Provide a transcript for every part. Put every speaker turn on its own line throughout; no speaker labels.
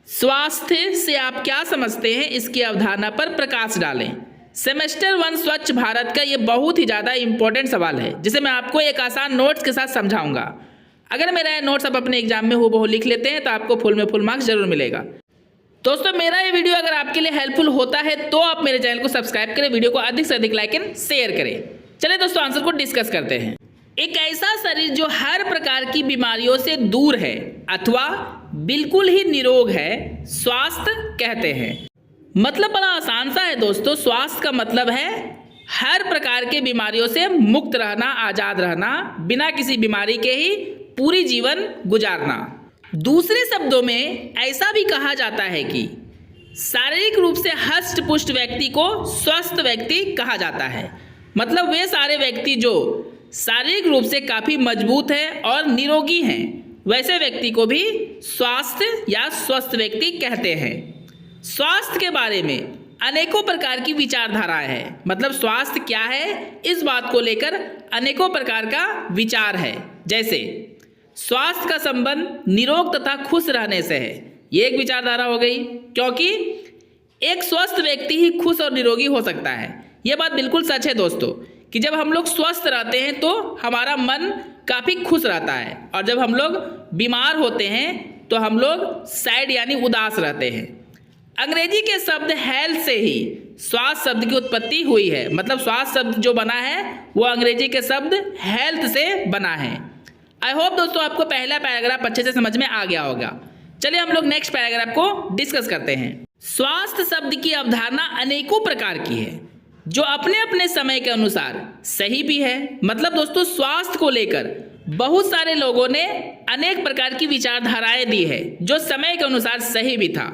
स्वास्थ्य से आप क्या समझते हैं, इसकी अवधारणा पर प्रकाश डालें। सेमेस्टर 1 स्वच्छ भारत का ये बहुत ही ज़्यादा इंपॉर्टेंट सवाल है, जिसे मैं आपको एक आसान नोट्स के साथ समझाऊंगा। अगर मेरा ये नोट्स आप अपने एग्जाम में हूबहू लिख लेते हैं तो आपको फुल में फुल मार्क्स जरूर मिलेगा। दोस्तों, मेरा ये वीडियो अगर आपके लिए हेल्पफुल होता है तो आप मेरे चैनल को सब्सक्राइब करें, वीडियो को अधिक से अधिक लाइक एंड शेयर करें। चलिए दोस्तों, आंसर को डिस्कस करते हैं। एक ऐसा शरीर जो हर प्रकार की बीमारियों से दूर है अथवा बिल्कुल ही निरोग है, स्वास्थ्य कहते हैं। मतलब बड़ा आसान सा है दोस्तों। स्वास्थ्य का मतलब है हर प्रकार के बीमारियों से मुक्त रहना, आजाद रहना, बिना किसी बीमारी के ही पूरी जीवन गुजारना। दूसरे शब्दों में ऐसा भी कहा जाता है कि शारीरिक रूप से हष्ट पुष्ट व्यक्ति को स्वस्थ व्यक्ति कहा जाता है। मतलब वे सारे व्यक्ति जो शारीरिक रूप से काफी मजबूत हैं और निरोगी हैं, वैसे व्यक्ति को भी स्वास्थ्य या स्वस्थ व्यक्ति कहते हैं। स्वास्थ्य के बारे में अनेकों प्रकार की विचारधाराएं हैं। मतलब स्वास्थ्य क्या है, इस बात को लेकर अनेकों प्रकार का विचार है। जैसे स्वास्थ्य का संबंध निरोग तथा खुश रहने से है, ये एक विचारधारा हो गई, क्योंकि एक स्वस्थ व्यक्ति ही खुश और निरोगी हो सकता है। यह बात बिल्कुल सच है दोस्तों कि जब हम लोग स्वस्थ रहते हैं तो हमारा मन काफ़ी खुश रहता है, और जब हम लोग बीमार होते हैं तो हम लोग सैड यानी उदास रहते हैं। अंग्रेजी के शब्द हेल्थ से ही स्वास्थ्य शब्द की उत्पत्ति हुई है। मतलब स्वास्थ्य शब्द जो बना है वो अंग्रेजी के शब्द हेल्थ से बना है। आई होप दोस्तों आपको पहला पैराग्राफ अच्छे से समझ में आ गया होगा। चलिए हम लोग नेक्स्ट पैराग्राफ को डिस्कस करते हैं। स्वास्थ्य शब्द की अवधारणा अनेकों प्रकार की है, जो अपने अपने समय के अनुसार सही भी है। मतलब दोस्तों, स्वास्थ्य को लेकर बहुत सारे लोगों ने अनेक प्रकार की विचारधाराएं दी है, जो समय के अनुसार सही भी था।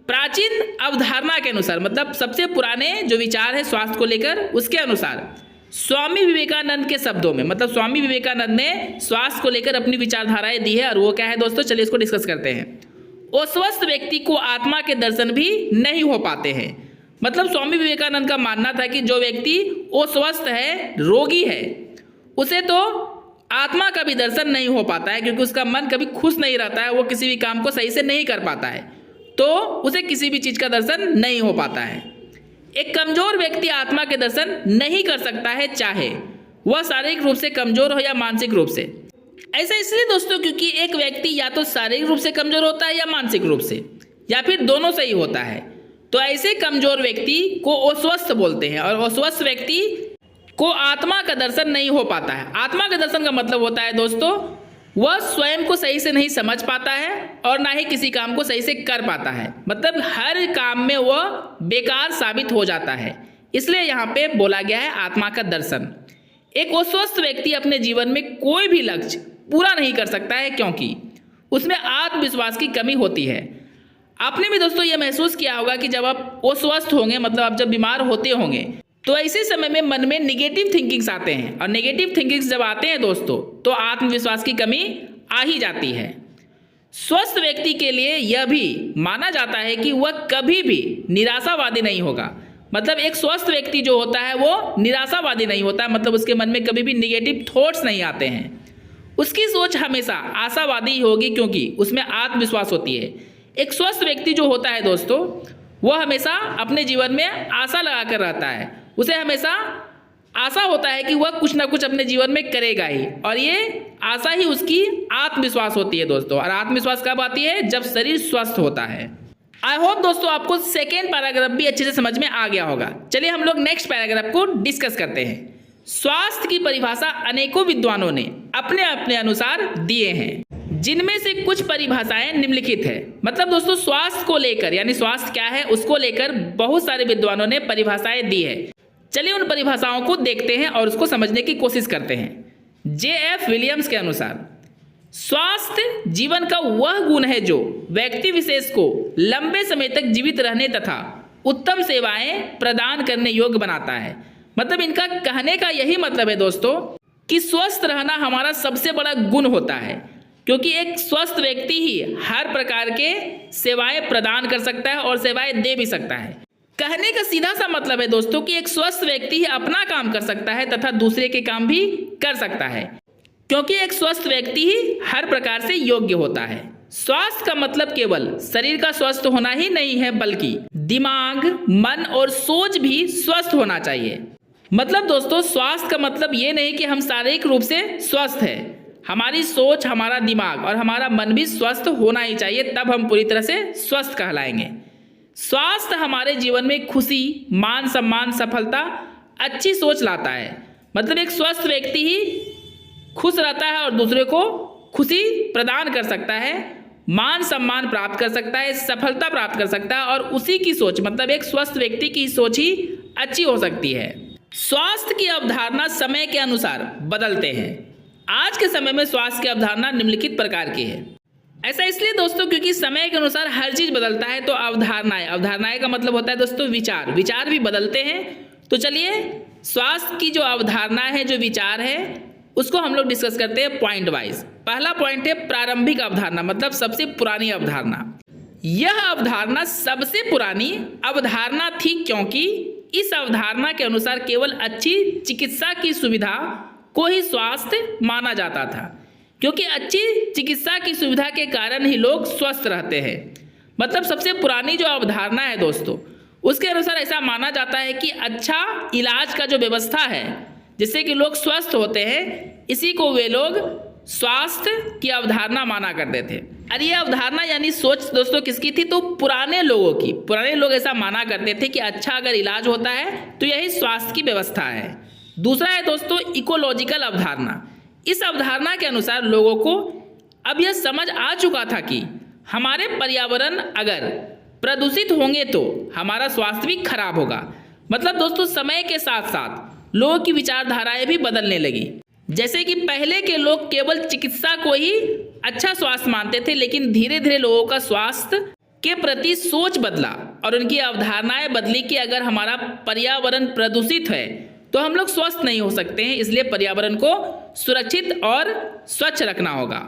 प्राचीन अवधारणा के अनुसार, मतलब सबसे पुराने जो विचार है स्वास्थ्य को लेकर, उसके अनुसार स्वामी विवेकानंद के शब्दों में, मतलब स्वामी विवेकानंद ने स्वास्थ्य को लेकर अपनी विचारधाराएं दी है। और वो क्या है दोस्तों, चलिए इसको डिस्कस करते हैं। अस्वस्थ व्यक्ति को आत्मा के दर्शन भी नहीं हो पाते हैं। मतलब स्वामी विवेकानंद का मानना था कि जो व्यक्ति अस्वस्थ है, रोगी है, उसे तो आत्मा का भी दर्शन नहीं हो पाता है, क्योंकि उसका मन कभी खुश नहीं रहता है, वो किसी भी काम को सही से नहीं कर पाता है, तो उसे किसी भी चीज़ का दर्शन नहीं हो पाता है। एक कमजोर व्यक्ति आत्मा के दर्शन नहीं कर सकता है, चाहे वह शारीरिक रूप से कमजोर हो या मानसिक रूप से। ऐसा इसलिए दोस्तों क्योंकि एक व्यक्ति या तो शारीरिक रूप से कमजोर होता है या मानसिक रूप से, या फिर दोनों से ही होता है। तो ऐसे कमजोर व्यक्ति को अस्वस्थ बोलते हैं, और अस्वस्थ व्यक्ति को आत्मा का दर्शन नहीं हो पाता है। आत्मा का दर्शन का मतलब होता है दोस्तों, वह स्वयं को सही से नहीं समझ पाता है और ना ही किसी काम को सही से कर पाता है। मतलब हर काम में वह बेकार साबित हो जाता है। इसलिए यहाँ पे बोला गया है आत्मा का दर्शन। एक अस्वस्थ व्यक्ति अपने जीवन में कोई भी लक्ष्य पूरा नहीं कर सकता है, क्योंकि उसमें आत्मविश्वास की कमी होती है। आपने भी दोस्तों ये महसूस किया होगा कि जब आप अस्वस्थ होंगे, मतलब आप जब बीमार होते होंगे, तो ऐसे समय में मन में निगेटिव थिंकिंग्स आते हैं, और नेगेटिव थिंकिंग्स जब आते हैं दोस्तों तो आत्मविश्वास की कमी आ ही जाती है। स्वस्थ व्यक्ति के लिए यह भी माना जाता है कि वह कभी भी निराशावादी नहीं होगा। मतलब एक स्वस्थ व्यक्ति जो होता है वो निराशावादी नहीं होता है, मतलब उसके मन में कभी भी निगेटिव थॉट्स नहीं आते हैं। उसकी सोच हमेशा आशावादी ही होगी, क्योंकि उसमें आत्मविश्वास होती है। एक स्वस्थ व्यक्ति जो होता है दोस्तों, वह हमेशा अपने जीवन में आशा लगाकर रहता है। उसे हमेशा आशा होता है कि वह कुछ ना कुछ अपने जीवन में करेगा ही, और ये आशा ही उसकी आत्मविश्वास होती है दोस्तों। और आत्मविश्वास कब आती है? जब शरीर स्वस्थ होता है। आई होप दोस्तों आपको सेकेंड पैराग्राफ भी अच्छे से समझ में आ गया होगा। चलिए हम लोग नेक्स्ट पैराग्राफ को डिस्कस करते हैं। स्वास्थ्य की परिभाषा अनेकों विद्वानों ने अपने अपने अनुसार दिए हैं, जिनमें से कुछ परिभाषाएं निम्नलिखित है। मतलब दोस्तों, स्वास्थ्य को लेकर, यानी स्वास्थ्य क्या है उसको लेकर बहुत सारे विद्वानों ने परिभाषाएं दी है। चलिए उन परिभाषाओं को देखते हैं और उसको समझने की कोशिश करते हैं। J.F. विलियम्स के अनुसार स्वास्थ्य जीवन का वह गुण है जो व्यक्ति विशेष को लंबे समय तक जीवित रहने तथा उत्तम सेवाएं प्रदान करने योग्य बनाता है। मतलब इनका कहने का यही मतलब है दोस्तों कि स्वस्थ रहना हमारा सबसे बड़ा गुण होता है, क्योंकि एक स्वस्थ व्यक्ति ही हर प्रकार के सेवाएं प्रदान कर सकता है और सेवाएं दे भी सकता है। कहने का सीधा सा मतलब है दोस्तों कि एक स्वस्थ व्यक्ति ही अपना काम कर सकता है तथा दूसरे के काम भी कर सकता है, क्योंकि एक स्वस्थ व्यक्ति ही हर प्रकार से योग्य होता है। स्वास्थ्य का मतलब केवल शरीर का स्वस्थ होना ही नहीं है, बल्कि दिमाग, मन और सोच भी स्वस्थ होना चाहिए। मतलब दोस्तों, स्वास्थ्य का मतलब ये नहीं कि हम शारीरिक रूप से स्वस्थ हैं, हमारी सोच, हमारा दिमाग और हमारा मन भी स्वस्थ होना ही चाहिए, तब हम पूरी तरह से स्वस्थ कहलाएंगे। स्वास्थ्य हमारे जीवन में खुशी, मान सम्मान, सफलता, अच्छी सोच लाता है। मतलब एक स्वस्थ व्यक्ति ही खुश रहता है और दूसरे को खुशी प्रदान कर सकता है, मान सम्मान प्राप्त कर सकता है, सफलता प्राप्त कर सकता है और उसी की सोच, मतलब एक स्वस्थ व्यक्ति की सोच ही अच्छी हो सकती है। स्वास्थ्य की अवधारणा समय के अनुसार बदलते हैं। आज के समय में स्वास्थ्य की अवधारणा निम्नलिखित प्रकार की है। ऐसा इसलिए दोस्तों क्योंकि समय के अनुसार हर चीज बदलता है, तो अवधारणाएं का मतलब होता है दोस्तों विचार भी बदलते हैं। तो चलिए स्वास्थ्य की जो अवधारणा है, जो विचार है, उसको हम लोग डिस्कस करते हैं पॉइंट वाइज। पहला पॉइंट है प्रारंभिक अवधारणा, मतलब सबसे पुरानी अवधारणा। यह अवधारणा सबसे पुरानी अवधारणा थी क्योंकि इस अवधारणा के अनुसार केवल अच्छी चिकित्सा की सुविधा को ही स्वास्थ्य माना जाता था, क्योंकि अच्छी चिकित्सा की सुविधा के कारण ही लोग स्वस्थ रहते हैं। मतलब सबसे पुरानी जो अवधारणा है दोस्तों, उसके अनुसार ऐसा माना जाता है कि अच्छा इलाज का जो व्यवस्था है, जिससे कि लोग स्वस्थ होते हैं, इसी को वे लोग स्वास्थ्य की अवधारणा माना करते थे। और ये अवधारणा यानी सोच दोस्तों किसकी थी? तो पुराने लोगों की। पुराने लोग ऐसा माना करते थे कि अच्छा अगर इलाज होता है तो यही स्वास्थ्य की व्यवस्था है। दूसरा है दोस्तों इकोलॉजिकल अवधारणा। इस अवधारणा के अनुसार लोगों को अब यह समझ आ चुका था कि हमारे पर्यावरण अगर प्रदूषित होंगे तो हमारा स्वास्थ्य भी खराब होगा। मतलब दोस्तों समय के साथ साथ लोगों की विचारधाराएं भी बदलने लगी। जैसे कि पहले के लोग केवल चिकित्सा को ही अच्छा स्वास्थ्य मानते थे, लेकिन धीरे धीरे लोगों का स्वास्थ्य के प्रति सोच बदला और उनकी अवधारणाएं बदली कि अगर हमारा पर्यावरण प्रदूषित है तो हम लोग स्वस्थ नहीं हो सकते हैं, इसलिए पर्यावरण को सुरक्षित और स्वच्छ रखना होगा।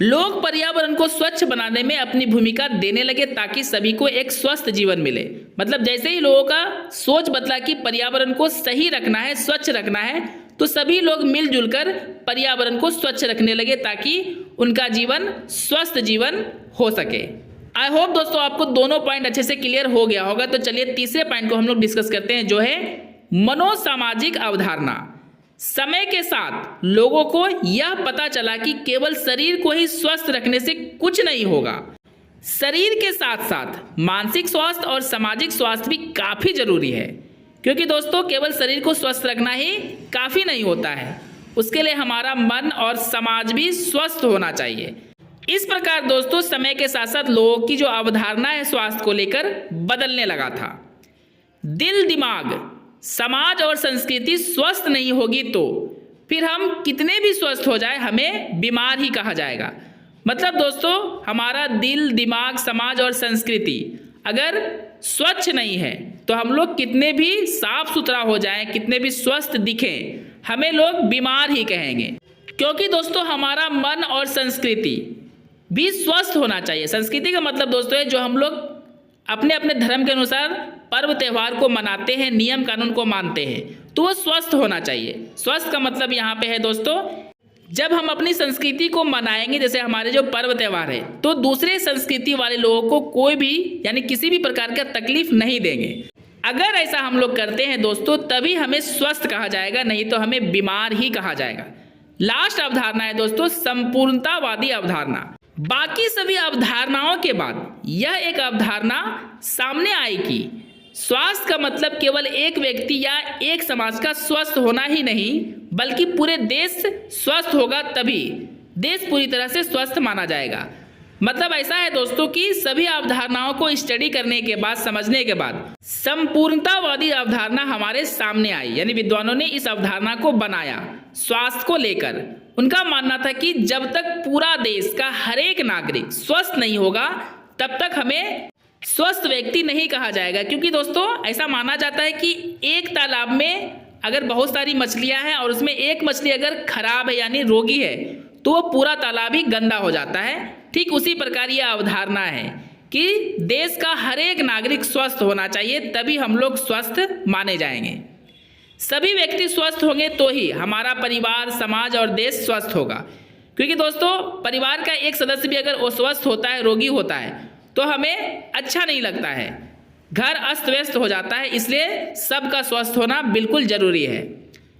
लोग पर्यावरण को स्वच्छ बनाने में अपनी भूमिका देने लगे ताकि सभी को एक स्वस्थ जीवन मिले। मतलब जैसे ही लोगों का सोच बदला कि पर्यावरण को सही रखना है, स्वच्छ रखना है, तो सभी लोग मिलजुल कर पर्यावरण को स्वच्छ रखने लगे ताकि उनका जीवन स्वस्थ जीवन हो सके। आई होप दोस्तों आपको दोनों पॉइंट अच्छे से क्लियर हो गया होगा। तो चलिए तीसरे पॉइंट को हम लोग डिस्कस करते हैं, जो है मनोसामाजिक अवधारणा। समय के साथ लोगों को यह पता चला कि केवल शरीर को ही स्वस्थ रखने से कुछ नहीं होगा, शरीर के साथ साथ मानसिक स्वास्थ्य और सामाजिक स्वास्थ्य भी काफी जरूरी है। क्योंकि दोस्तों केवल शरीर को स्वस्थ रखना ही काफी नहीं होता है, उसके लिए हमारा मन और समाज भी स्वस्थ होना चाहिए। इस प्रकार दोस्तों समय के साथ साथ लोगों की जो अवधारणा है स्वास्थ्य को लेकर बदलने लगा था। दिल, दिमाग, समाज और संस्कृति स्वस्थ नहीं होगी तो फिर हम कितने भी स्वस्थ हो जाए हमें बीमार ही कहा जाएगा। मतलब दोस्तों हमारा दिल, दिमाग, समाज और संस्कृति अगर स्वच्छ नहीं है तो हम लोग कितने भी साफ सुथरा हो जाएं, कितने भी स्वस्थ दिखें, हमें लोग बीमार ही कहेंगे। क्योंकि दोस्तों हमारा मन और संस्कृति भी स्वस्थ होना चाहिए। संस्कृति का मतलब दोस्तों है जो हम लोग अपने अपने धर्म के अनुसार पर्व त्यौहार को मनाते हैं, नियम कानून को मानते हैं, तो वो स्वस्थ होना चाहिए। स्वस्थ का मतलब यहाँ पे है दोस्तों, जब हम अपनी संस्कृति को मनाएंगे, जैसे हमारे जो पर्व त्यौहार है, तो दूसरे संस्कृति वाले लोगों को कोई भी यानी किसी भी प्रकार का तकलीफ नहीं देंगे। अगर ऐसा हम लोग करते हैं दोस्तों तभी हमें स्वस्थ कहा जाएगा, नहीं तो हमें बीमार ही कहा जाएगा। लास्ट अवधारणा है दोस्तों संपूर्णतावादी अवधारणा। बाकी सभी अवधारणाओं के बाद यह एक अवधारणा सामने आई कि स्वास्थ्य का मतलब केवल एक व्यक्ति या एक समाज का स्वस्थ होना ही नहीं, बल्कि पूरे देश स्वस्थ होगा तभी देश पूरी तरह से स्वस्थ माना जाएगा। मतलब ऐसा है दोस्तों कि सभी अवधारणाओं को स्टडी करने के बाद, समझने के बाद संपूर्णतावादी अवधारणा हमारे सामने आई, यानी विद्वानों ने इस अवधारणा को बनाया स्वास्थ्य को लेकर। उनका मानना था कि जब तक पूरा देश का हर एक नागरिक स्वस्थ नहीं होगा तब तक हमें स्वस्थ व्यक्ति नहीं कहा जाएगा। क्योंकि दोस्तों ऐसा माना जाता है कि एक तालाब में अगर बहुत सारी मछलियां हैं और उसमें एक मछली अगर खराब है यानी रोगी है तो वो पूरा तालाब ही गंदा हो जाता है। ठीक उसी प्रकार यह अवधारणा है कि देश का हर एक नागरिक स्वस्थ होना चाहिए, तभी हम लोग स्वस्थ माने जाएंगे। सभी व्यक्ति स्वस्थ होंगे तो ही हमारा परिवार, समाज और देश स्वस्थ होगा। क्योंकि दोस्तों परिवार का एक सदस्य भी अगर अस्वस्थ होता है, रोगी होता है, तो हमें अच्छा नहीं लगता है, घर अस्त व्यस्त हो जाता है। इसलिए सबका स्वस्थ होना बिल्कुल जरूरी है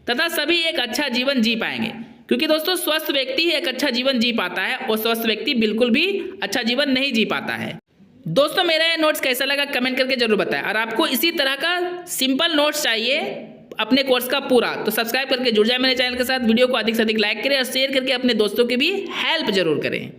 तथा सभी एक अच्छा जीवन जी पाएंगे। क्योंकि दोस्तों स्वस्थ व्यक्ति ही एक अच्छा जीवन जी पाता है और स्वस्थ व्यक्ति बिल्कुल भी अच्छा जीवन नहीं जी पाता है। दोस्तों मेरा ये नोट्स कैसा लगा कमेंट करके जरूर बताएं। और आपको इसी तरह का सिंपल नोट्स चाहिए अपने कोर्स का पूरा, तो सब्सक्राइब करके जुड़ जाए मेरे चैनल के साथ। वीडियो को अधिक से अधिक लाइक करें और शेयर करके अपने दोस्तों की भी हेल्प जरूर करें।